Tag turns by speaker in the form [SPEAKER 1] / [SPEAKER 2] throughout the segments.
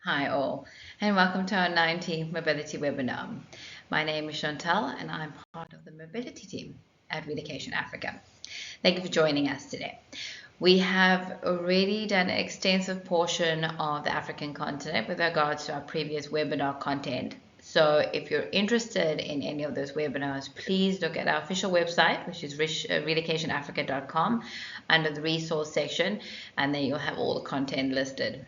[SPEAKER 1] Hi all, and welcome to our 19th Mobility webinar. My name is Chantal, and I'm part of the Mobility team at Relocation Africa. Thank you for joining us today. We have already done an extensive portion of the African continent with regards to our previous webinar content. So if you're interested in any of those webinars, please look at our official website, which is relocationafrica.com, under the resource section, and then you'll have all the content listed.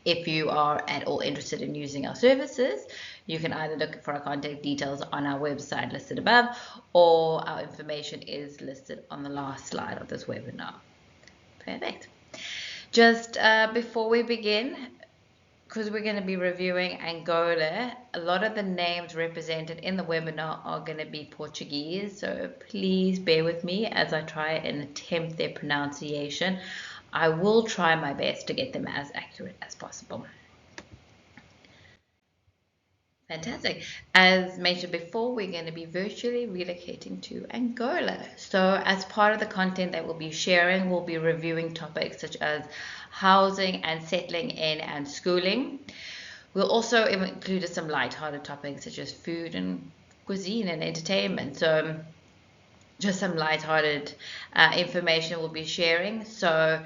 [SPEAKER 1] If you are at all interested in using our services, you can either look for our contact details on our website listed above, or our information is listed on the last slide of this webinar. Perfect. Just before we begin, because we're going to be reviewing Angola, a lot of the names represented in the webinar are going to be Portuguese, so please bear with me as I try and attempt their pronunciation. I will try my best to get them as accurate as possible. Fantastic. As mentioned before, we're going to be virtually relocating to Angola. So as part of the content that we'll be sharing, we'll be reviewing topics such as housing and settling in and schooling. We'll also include some light-hearted topics such as food and cuisine and entertainment. So just some light-hearted information we'll be sharing. So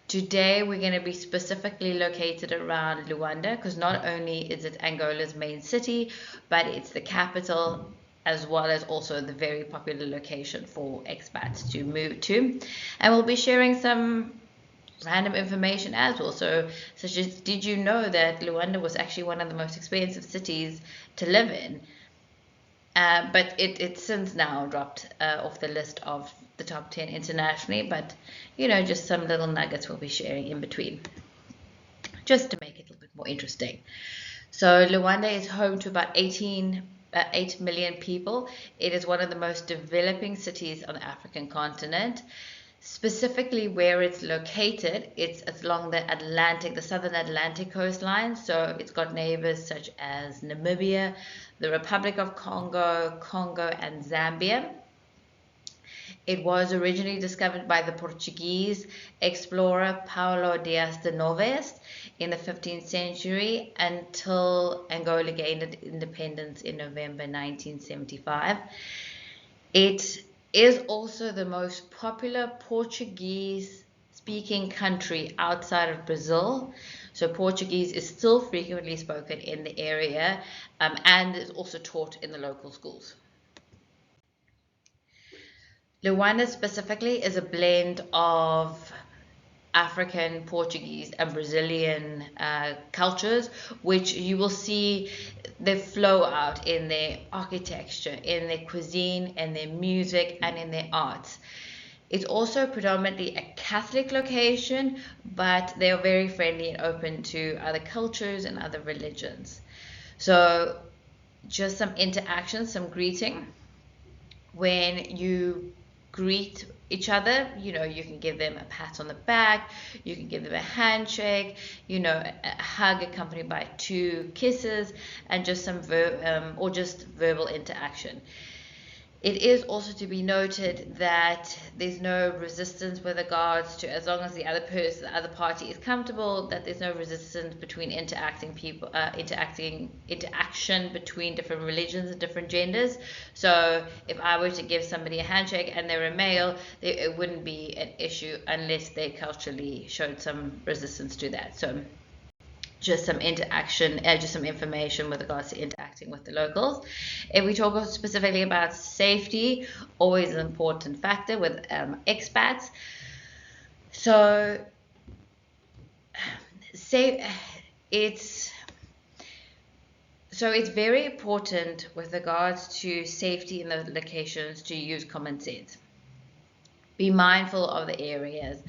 [SPEAKER 1] today we're going to be specifically located around Luanda, because not only is it Angola's main city, but it's the capital, as well as also the very popular location for expats to move to. And we'll be sharing some random information as well. So, such as, did you know that Luanda was actually one of the most expensive cities to live in? But it's since now dropped off the list of the top 10 internationally, but just some little nuggets we'll be sharing in between, just to make it a little bit more interesting. So Luanda is home to about 8 million people. It is one of the most developing cities on the African continent. Specifically where it's located, it's along the southern Atlantic coastline. So it's got neighbors such as Namibia, the Republic of Congo, and Zambia. It was originally discovered by the Portuguese explorer Paulo Dias de Novas in the 15th century until Angola gained independence in November 1975. It is also the most popular Portuguese-speaking country outside of Brazil. So Portuguese is still frequently spoken in the area, and is also taught in the local schools. Luanda specifically is a blend of African, Portuguese, and Brazilian cultures, which you will see they flow out in their architecture, in their cuisine, and their music, and in their arts. It's also predominantly a Catholic location, but they are very friendly and open to other cultures and other religions. So just some interaction, some greeting. When you greet each other, you can give them a pat on the back, you can give them a handshake, a hug accompanied by 2 kisses, and just some verbal interaction. It is also to be noted that there's no resistance with regards to, as long as the other party is comfortable, that there's no resistance between interaction between different religions and different genders. So if I were to give somebody a handshake and they're a male, it wouldn't be an issue unless they culturally showed some resistance to that. So just some information with regards to interacting with the locals. If we talk specifically about safety, always an important factor with expats. So it's very important with regards to safety in those locations to use common sense. Be mindful of the areas.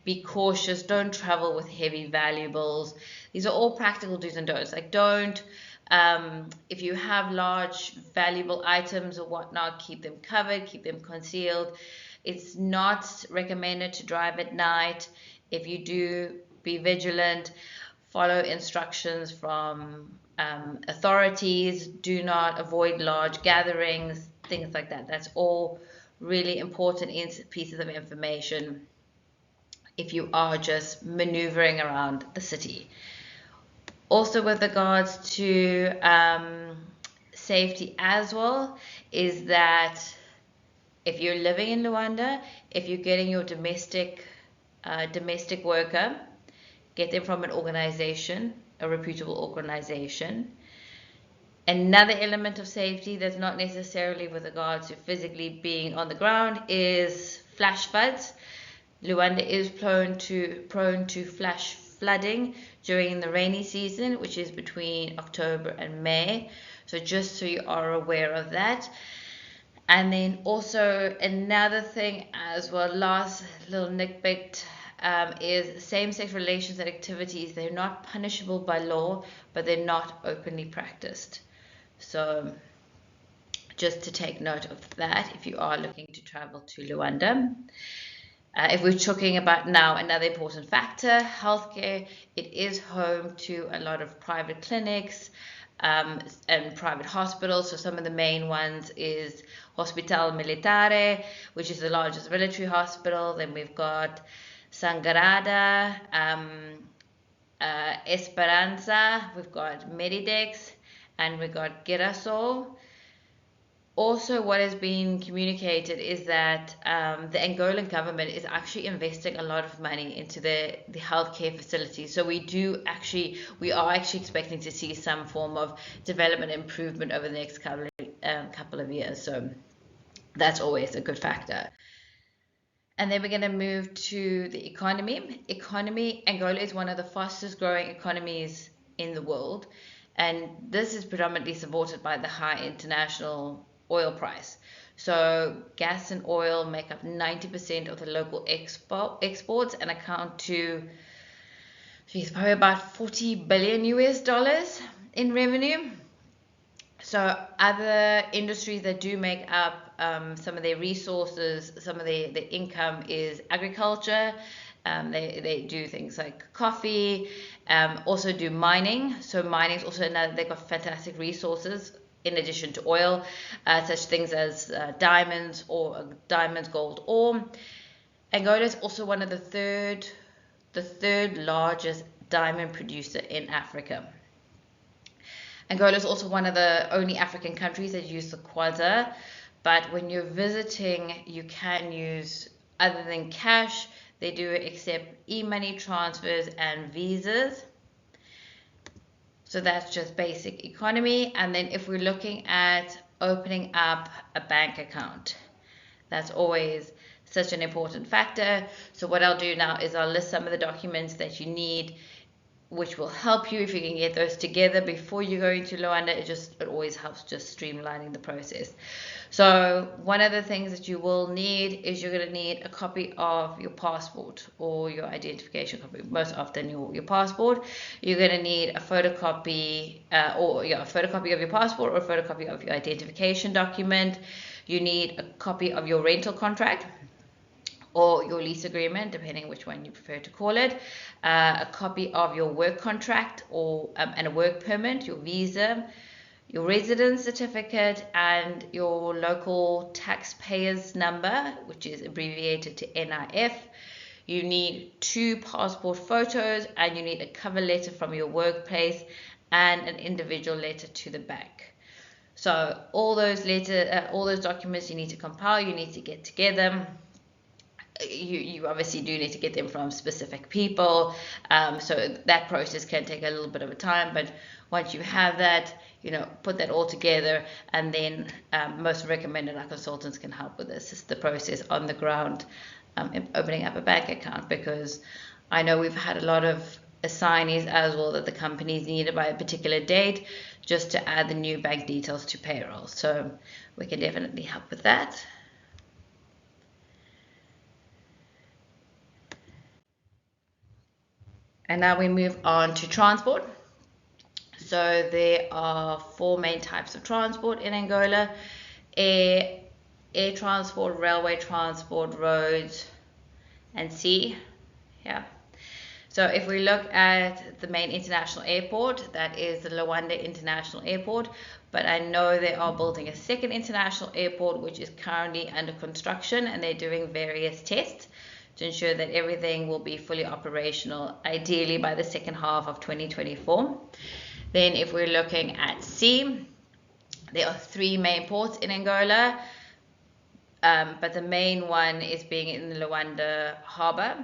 [SPEAKER 1] Be cautious, don't travel with heavy valuables. These are all practical do's and don'ts. Like if you have large valuable items or whatnot, keep them covered, keep them concealed. It's not recommended to drive at night. If you do, be vigilant, follow instructions from authorities, do not avoid large gatherings, things like that. That's all really important pieces of information if you are just maneuvering around the city. Also, with regards to safety as well, is that if you're living in Luanda, if you're getting your domestic worker, get them from an organization, a reputable organization. Another element of safety that's not necessarily with regards to physically being on the ground is flash floods. Luanda is prone to flash flooding during the rainy season, which is between October and May. So just so you are aware of that. And then also another thing as well, last little nitpick, is same-sex relations and activities. They're not punishable by law, but they're not openly practiced. So just to take note of that if you are looking to travel to Luanda. If we're talking about now another important factor, healthcare, it is home to a lot of private clinics and private hospitals. So some of the main ones is Hospital Militare, which is the largest military hospital. Then we've got Sangarada, Esperanza, we've got Medidex, and we've got Girasol. Also, what has been communicated is that the Angolan government is actually investing a lot of money into the healthcare facilities. So we are actually expecting to see some form of development improvement over the next couple of years. So that's always a good factor. And then we're going to move to the economy. Angola is one of the fastest growing economies in the world, and this is predominantly supported by the high international oil price. So gas and oil make up 90% of the local exports and account to probably about 40 billion US dollars in revenue. So other industries that do make up some of their resources, some of their income is agriculture. They do things like coffee, also do mining. So mining is also another, they've got fantastic resources in addition to oil, such things as diamonds, gold ore. Angola is also one of the third largest diamond producer in Africa. Angola is also one of the only African countries that use the Kwanza, but when you're visiting, you can use, other than cash, they do accept e-money transfers and visas. So that's just basic economy. And then if we're looking at opening up a bank account, that's always such an important factor. So what I'll do now is I'll list some of the documents that you need, which will help you if you can get those together before you go into Luanda. It always helps just streamlining the process. So one of the things that you will need is you're going to need a copy of your passport or your identification copy, most often your passport. You're going to need a photocopy a photocopy of your passport or a photocopy of your identification document. You need a copy of your rental contract or your lease agreement, depending which one you prefer to call it, a copy of your work contract and a work permit, your visa, your residence certificate, and your local taxpayer's number, which is abbreviated to NIF. You need 2 passport photos, and you need a cover letter from your workplace and an individual letter to the bank. So all those documents you need to compile, you need to get together. You obviously do need to get them from specific people, so that process can take a little bit of a time, but once you have that, put that all together, and then most recommended our consultants can help with this. It's the process on the ground, opening up a bank account, because I know we've had a lot of assignees as well that the companies needed by a particular date just to add the new bank details to payroll, so we can definitely help with that. And now we move on to transport. So there are 4 main types of transport in Angola: air transport, railway transport, roads, and sea. Yeah. So if we look at the main international airport, that is the Luanda International Airport, but I know they are building a second international airport which is currently under construction, and they're doing various tests to ensure that everything will be fully operational, ideally by the second half of 2024. Then if we're looking at sea, there are 3 main ports in Angola, but the main one is being in the Luanda harbour,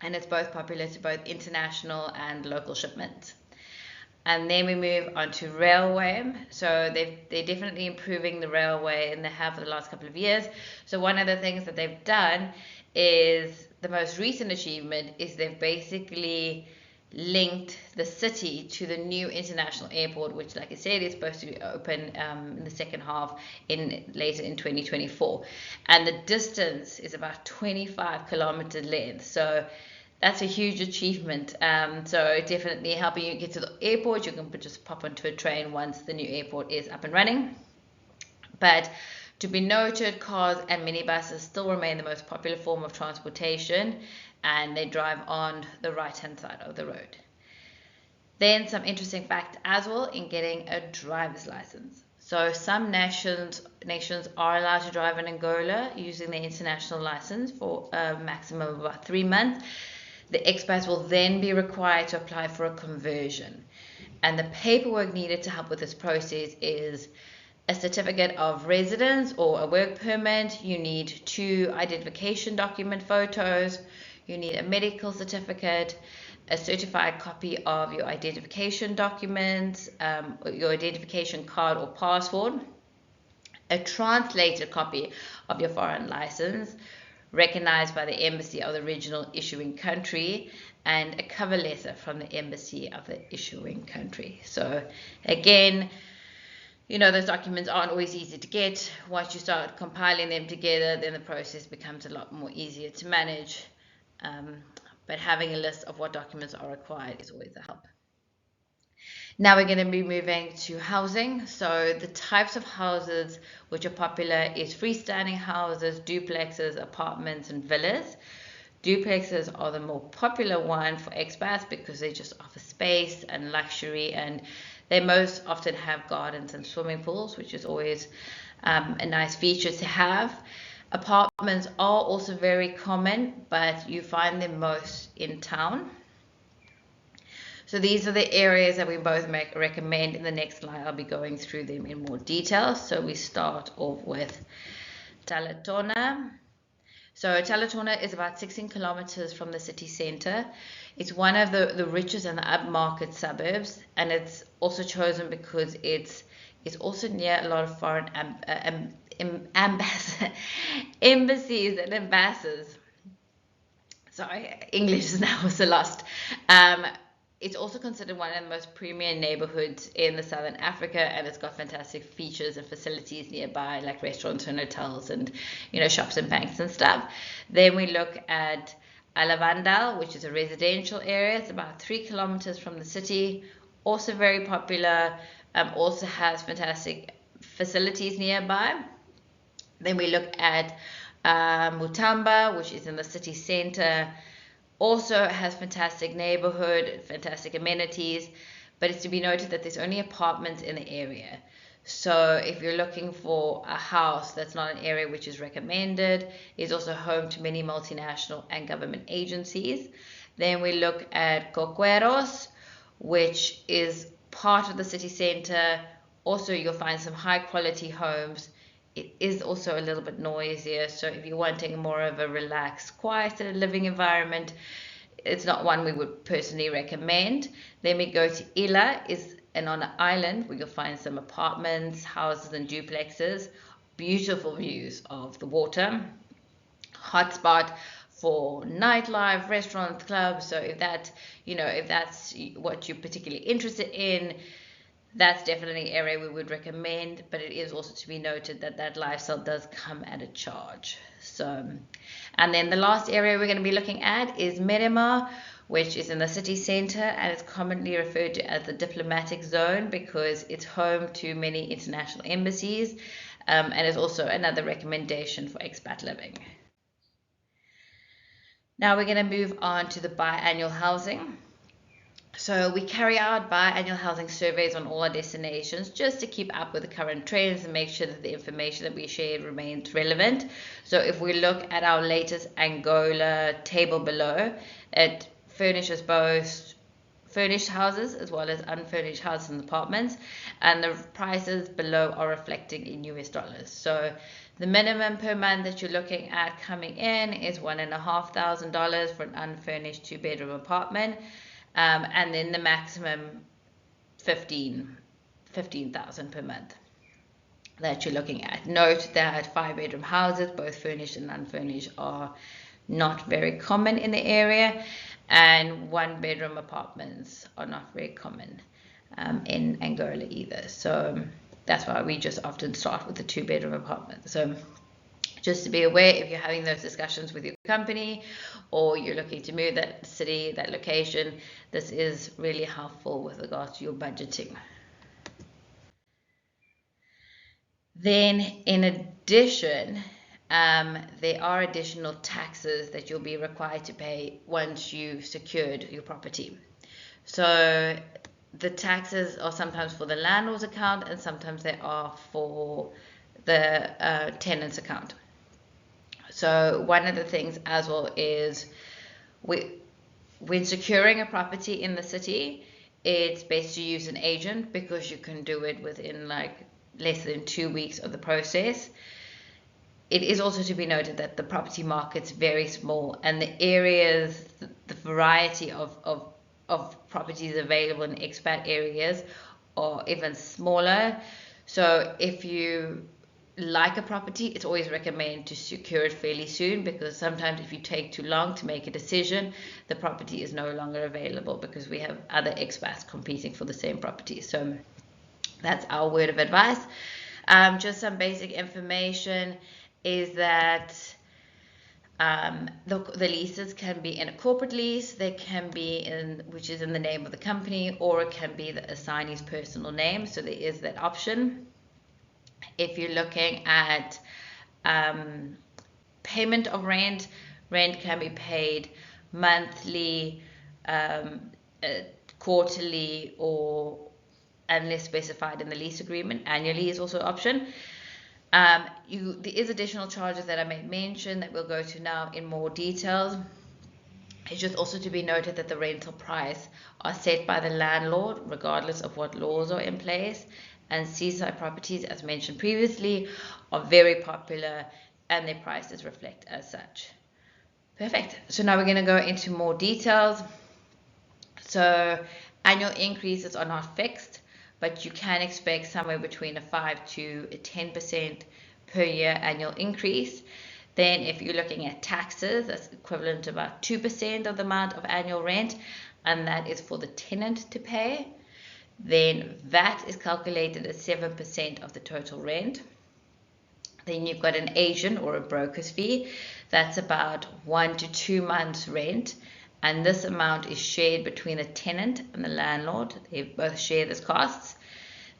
[SPEAKER 1] and it's both popular to both international and local shipments. And then we move on to railway. So they're definitely improving the railway, and they have for the last couple of years. So one of the things that they've done is, the most recent achievement is they've basically linked the city to the new international airport, which, like I said, is supposed to be open in the second half later in 2024. And the distance is about 25 kilometer length. So that's a huge achievement. So definitely helping you get to the airport. You can just pop onto a train once the new airport is up and running. But to be noted, cars and minibuses still remain the most popular form of transportation, and they drive on the right-hand side of the road. Then some interesting fact as well in getting a driver's license. So some nations are allowed to drive in Angola using their international license for a maximum of about 3 months. The expats will then be required to apply for a conversion. And the paperwork needed to help with this process is a certificate of residence or a work permit. You need 2 identification document photos. You need a medical certificate, a certified copy of your identification documents, your identification card or passport, a translated copy of your foreign license, recognized by the embassy of the original issuing country, and a cover letter from the embassy of the issuing country. So again, those documents aren't always easy to get. Once you start compiling them together, then the process becomes a lot more easier to manage. But having a list of what documents are required is always a help. Now we're going to be moving to housing. So the types of houses which are popular is freestanding houses, duplexes, apartments, and villas. Duplexes are the more popular one for expats because they just offer space and luxury, and they most often have gardens and swimming pools, which is always a nice feature to have. Apartments are also very common, but you find them most in town. So these are the areas that we both recommend. In the next slide, I'll be going through them in more detail. So we start off with Talatona. So Talatona is about 16 kilometers from the city center. It's one of the richest and the upmarket suburbs, and it's also chosen because it's also near a lot of foreign embassies and ambassadors. Sorry, English is now so lost. It's also considered one of the most premier neighborhoods in the Southern Africa, and it's got fantastic features and facilities nearby, like restaurants and hotels and shops and banks and stuff. Then we look at Alavandal, which is a residential area. It's about 3 kilometers from the city. Also very popular. Also has fantastic facilities nearby. Then we look at Mutamba, which is in the city center. Also has fantastic neighborhood, fantastic amenities, but it's to be noted that there's only apartments in the area. So if you're looking for a house, that's not an area which is recommended. It's also home to many multinational and government agencies. Then we look at Coqueros, which is part of the city center. Also, you'll find some high quality homes. It is also a little bit noisier, so if you're wanting more of a relaxed, quieter living environment, it's not one we would personally recommend. Then we go to Ila, and on an island where you'll find some apartments, houses, and duplexes. Beautiful views of the water. Hotspot for nightlife, restaurants, clubs. So if that's what you're particularly interested in, that's definitely an area we would recommend, but it is also to be noted that lifestyle does come at a charge. So, and then the last area we're going to be looking at is Merema, which is in the city center, and it's commonly referred to as the diplomatic zone because it's home to many international embassies, and is also another recommendation for expat living. Now we're going to move on to the biannual housing. So we carry out biannual housing surveys on all our destinations just to keep up with the current trends and make sure that the information that we share remains relevant. So if we look at our latest Angola table below, it furnishes both furnished houses as well as unfurnished houses and apartments, and the prices below are reflecting in US dollars. So the minimum per month that you're looking at coming in is $1,500 for an unfurnished 2-bedroom apartment, and then the maximum 15,000 per month that you're looking at. Note that 5-bedroom houses, both furnished and unfurnished, are not very common in the area, and 1-bedroom apartments are not very common in Angola either. So that's why we just often start with the 2-bedroom apartment. So just to be aware, if you're having those discussions with your company or you're looking to move that city, that location, this is really helpful with regards to your budgeting. Then in addition, there are additional taxes that you'll be required to pay once you've secured your property. So the taxes are sometimes for the landlord's account and sometimes they are for the tenant's account. So one of the things as well is when securing a property in the city, it's best to use an agent because you can do it within like less than 2 weeks of the process. It is also to be noted that the property market's very small and the areas, the variety of properties available in expat areas are even smaller. So if you like a property, it's always recommended to secure it fairly soon, because sometimes if you take too long to make a decision, the property is no longer available because we have other expats competing for the same property. So that's our word of advice. Just some basic information is that the leases can be in a corporate lease, they can be in, which is in the name of the company, or it can be the assignee's personal name. So there is that option. If you're looking at payment of rent, rent can be paid monthly, quarterly, or unless specified in the lease agreement, annually is also an option. There is additional charges that I may mention that we'll go to now in more details. It's just also to be noted that the rental price are set by the landlord regardless of what laws are in place, and seaside properties, as mentioned previously, are very popular and their prices reflect as such. Perfect. So now we're going to go into more details. So annual increases are not fixed, but you can expect somewhere between a 5 to 10% per year annual increase. Then if you're looking at taxes, that's equivalent to about 2% of the amount of annual rent, and that is for the tenant to pay. Then VAT is calculated at 7% of the total rent. Then you've got an agent or a broker's fee. That's about 1 to 2 months rent, and this amount is shared between the tenant and the landlord. They both share this costs.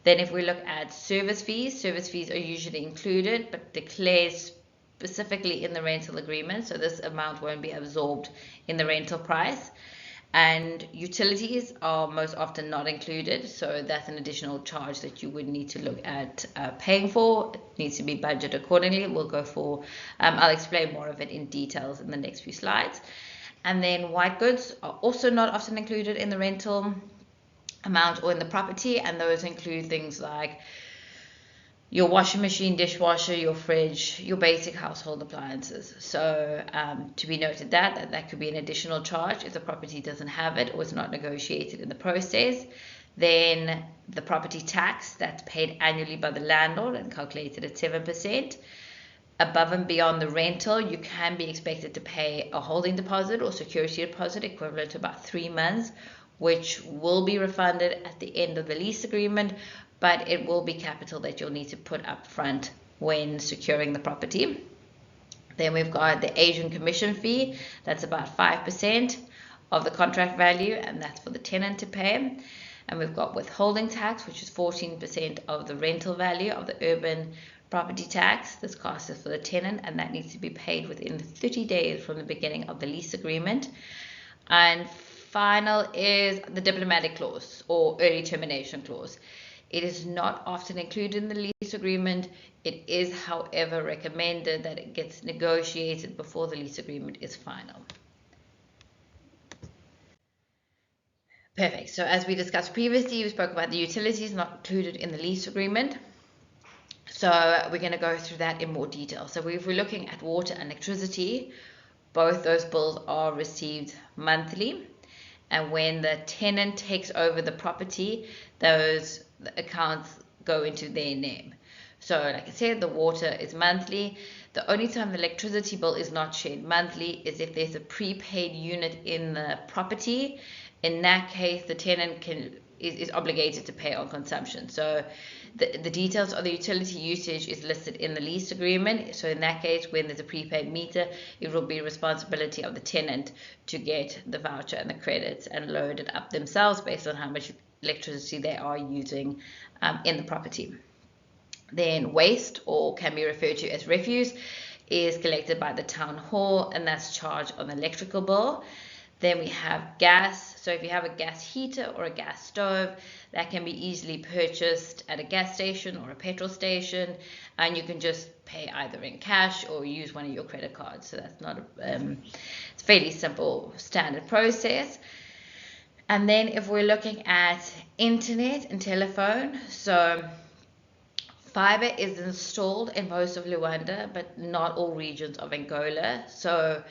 [SPEAKER 1] Then if we look at service fees are usually included but declared specifically in the rental agreement, so this amount won't be absorbed in the rental price. And utilities are most often not included, so that's an additional charge that you would need to look at paying for. It needs to be budgeted accordingly. We'll go for, I'll explain more of it in details in the next few slides. And then white goods are also not often included in the rental amount or in the property, and those include things like your washing machine, dishwasher, your fridge, your basic household appliances. So to be noted that could be an additional charge if the property doesn't have it or is not negotiated in the process. Then the property tax, that's paid annually by the landlord and calculated at 7%. Above and beyond the rental, you can be expected to pay a holding deposit or security deposit equivalent to about 3 months, which will be refunded at the end of the lease agreement, but it will be capital that you'll need to put up front when securing the property. Then we've got the agent commission fee. That's about 5% of the contract value, and that's for the tenant to pay. And we've got withholding tax, which is 14% of the rental value of the urban property tax. This cost is for the tenant, and that needs to be paid within 30 days from the beginning of the lease agreement. And final is the diplomatic clause or early termination clause. It is not often included in the lease agreement. It is, however, recommended that it gets negotiated before the lease agreement is final. Perfect. So as we discussed previously, we spoke about the utilities not included in the lease agreement. So we're going to go through that in more detail. So if we're looking at water and electricity, both those bills are received monthly. And when the tenant takes over the property, those accounts go into their name. So like I said, the water is monthly. The only time the electricity bill is not shared monthly is if there's a prepaid unit in the property. In that case, the tenant is obligated to pay on consumption. So the details of the utility usage is listed in the lease agreement. So in that case, when there's a prepaid meter, it will be responsibility of the tenant to get the voucher and the credits and load it up themselves based on how much electricity they are using in the property. Then waste, or can be referred to as refuse, is collected by the town hall, and that's charged on the electrical bill. Then we have gas. So if you have a gas heater or a gas stove, that can be easily purchased at a gas station or a petrol station, and you can just pay either in cash or use one of your credit cards. So that's not it's a fairly simple standard process. And then if we're looking at internet and telephone, so fiber is installed in most of Luanda, but not all regions of Angola. So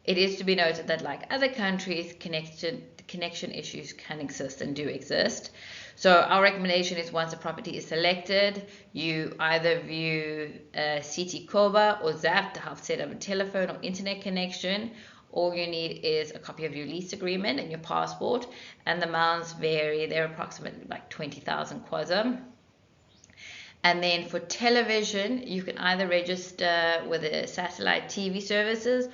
[SPEAKER 1] it is to be noted that, like other countries, connection issues can exist and do exist. So our recommendation is, once a property is selected, you either view CT Koba or ZAP to help set up a telephone or internet connection. All you need is a copy of your lease agreement and your passport, and the amounts vary. They're approximately like 20,000 kwaza. And then for television, you can either register with a satellite TV services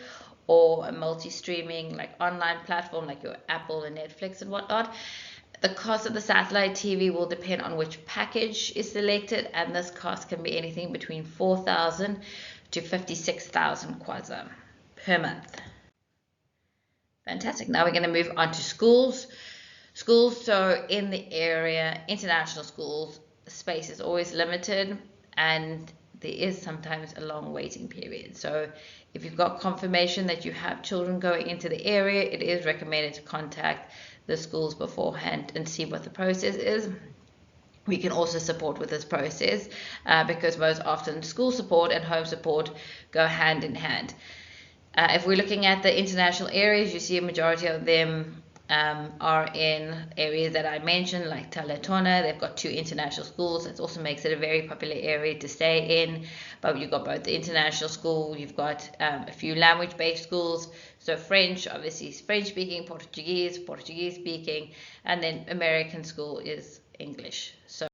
[SPEAKER 1] or a multi-streaming like online platform like your Apple and Netflix and whatnot. The cost of the satellite TV will depend on which package is selected, and this cost can be anything between 4,000 to 56,000 kwaza per month. Fantastic. Now we're going to move on to schools. Schools, so in the area, international schools, space is always limited, and there is sometimes a long waiting period. So if you've got confirmation that you have children going into the area, it is recommended to contact the schools beforehand and see what the process is. We can also support with this process because most often school support and home support go hand in hand. If we're looking at the international areas, you see a majority of them are in areas that I mentioned, like Talatona. They've got 2 international schools. That also makes it a very popular area to stay in. But you've got both the international school, you've got a few language-based schools. So French, obviously French-speaking, Portuguese speaking, and then American school is English. So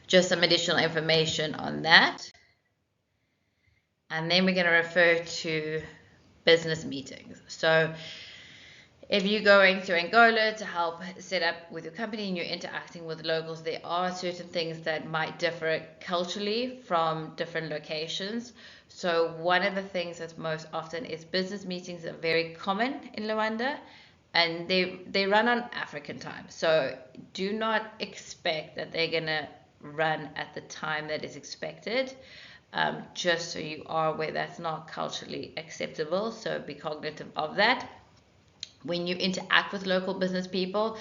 [SPEAKER 1] just some additional information on that. And then we're going to refer to business meetings. So if you're going to Angola to help set up with your company and you're interacting with locals, there are certain things that might differ culturally from different locations. So one of the things that's most often is business meetings are very common in Luanda, and they run on African time. So do not expect that they're going to run at the time that is expected. Just so you are aware, that's not culturally acceptable. So be cognitive of that. When you interact with local business people,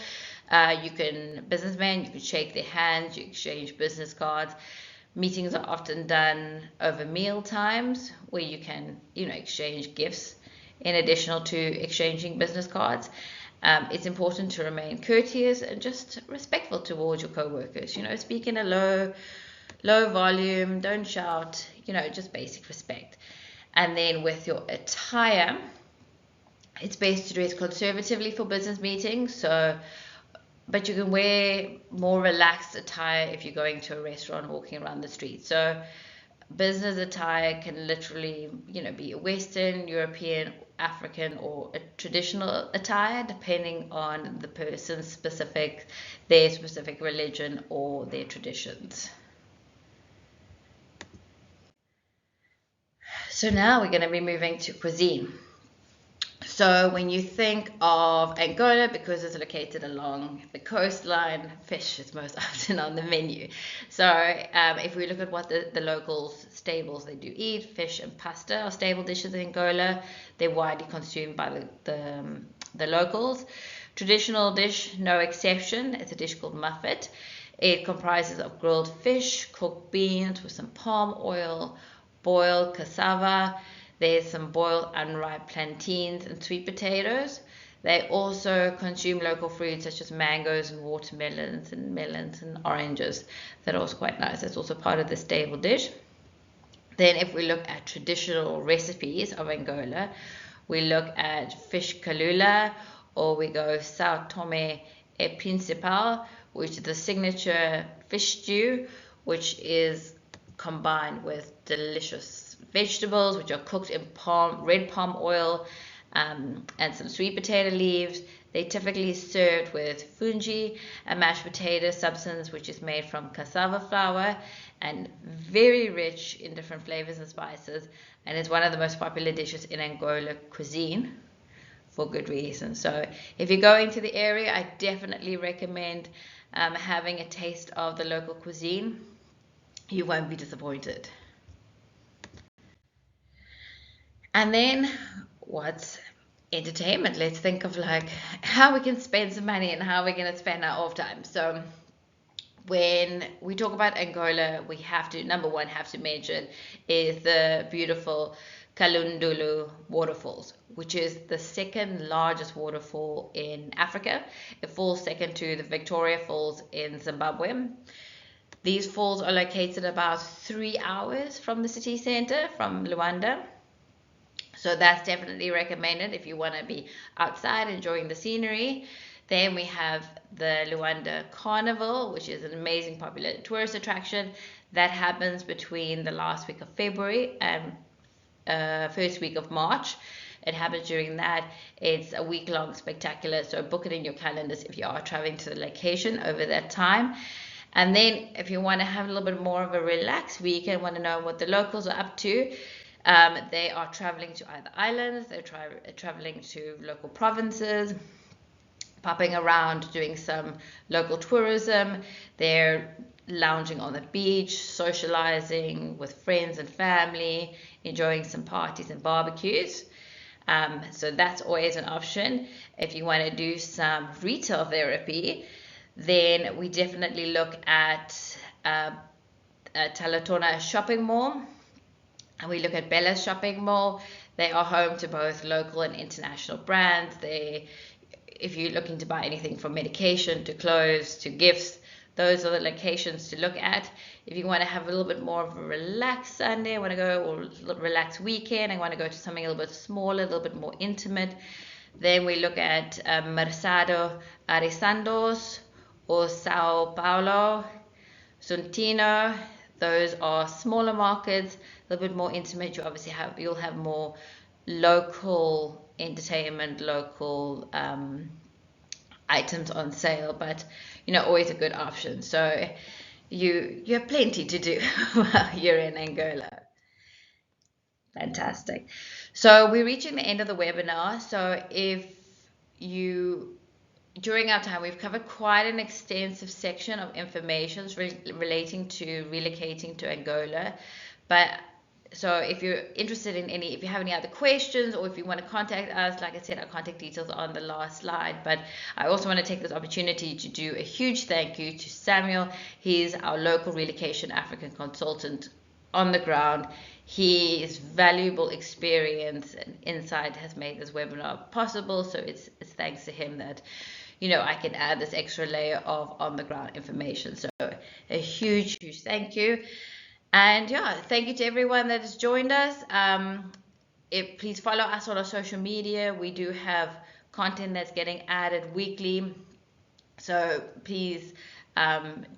[SPEAKER 1] you can shake their hands, you exchange business cards. Meetings are often done over meal times where you can, exchange gifts in addition to exchanging business cards. It's important to remain courteous and just respectful towards your co-workers. Speak in a low volume, don't shout, just basic respect. And then with your attire, it's best to dress conservatively for business meetings, but you can wear more relaxed attire if you're going to a restaurant, walking around the street. So business attire can literally, be a Western, European, African, or a traditional attire, depending on the person's their specific religion or their traditions. So now we're going to be moving to cuisine. So when you think of Angola, because it's located along the coastline, fish is most often on the menu. So if we look at what the locals staples they do eat, fish and pasta are staple dishes in Angola. They're widely consumed by the locals. Traditional dish, no exception. It's a dish called muffet. It comprises of grilled fish, cooked beans with some palm oil, boiled cassava. There's some boiled unripe plantains and sweet potatoes. They also consume local fruits such as mangoes and watermelons and melons and oranges. That are also quite nice. That's also part of the staple dish. Then if we look at traditional recipes of Angola, we look at fish kalula, or we go Sao Tome e Principal, which is the signature fish stew, which is combined with delicious vegetables, which are cooked in red palm oil, and some sweet potato leaves. They typically served with fungi, a mashed potato substance which is made from cassava flour and very rich in different flavors and spices, and is one of the most popular dishes in Angola cuisine for good reason. So if you're going to the area, I definitely recommend having a taste of the local cuisine. You won't be disappointed. And then what's entertainment? Let's think of like how we can spend some money and how we're going to spend our off time. So when we talk about Angola, we have to, number one, have to mention is the beautiful Kalundulu waterfalls, which is the second largest waterfall in Africa. It falls second to the Victoria Falls in Zimbabwe. These falls are located about 3 hours from the city center, from Luanda. So that's definitely recommended if you want to be outside enjoying the scenery. Then we have the Luanda Carnival, which is an amazing popular tourist attraction that happens between the last week of February and first week of March. It happens during that. It's a week-long spectacular, so book it in your calendars if you are traveling to the location over that time. And then if you want to have a little bit more of a relaxed week and want to know what the locals are up to, they are traveling to either islands, they're traveling to local provinces, popping around, doing some local tourism. They're lounging on the beach, socializing with friends and family, enjoying some parties and barbecues. So that's always an option. If you want to do some retail therapy, then we definitely look at Talatona Shopping Mall, and we look at Bella's Shopping Mall. They are home to both local and international brands. If you're looking to buy anything from medication to clothes to gifts, those are the locations to look at. If you want to have a little bit more of a relaxed Sunday, want to go, or relaxed weekend, and want to go to something a little bit smaller, a little bit more intimate, then we look at Mercado Arisandos or Sao Paulo, Suntino. Those are smaller markets, a little bit more intimate. You'll have more local entertainment, local items on sale, but always a good option. So you have plenty to do while you're in Angola. Fantastic. So we're reaching the end of the webinar. So during our time, we've covered quite an extensive section of information relating to relocating to Angola. But so if you're interested in if you have any other questions, or if you want to contact us, like I said, our contact details are on the last slide. But I also want to take this opportunity to do a huge thank you to Samuel. He's our local relocation African consultant on the ground. His valuable experience and insight has made this webinar possible. So it's thanks to him that I can add this extra layer of on-the-ground information. So a huge, huge thank you. And thank you to everyone that has joined us. Please follow us on our social media. We do have content that's getting added weekly. So please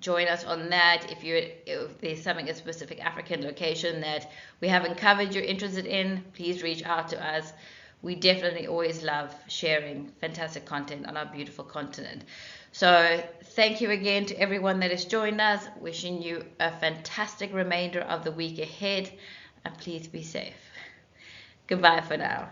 [SPEAKER 1] join us on that. If there's something, a specific African location that we haven't covered you're interested in, please reach out to us. We definitely always love sharing fantastic content on our beautiful continent. So thank you again to everyone that has joined us. Wishing you a fantastic remainder of the week ahead, and please be safe. Goodbye for now.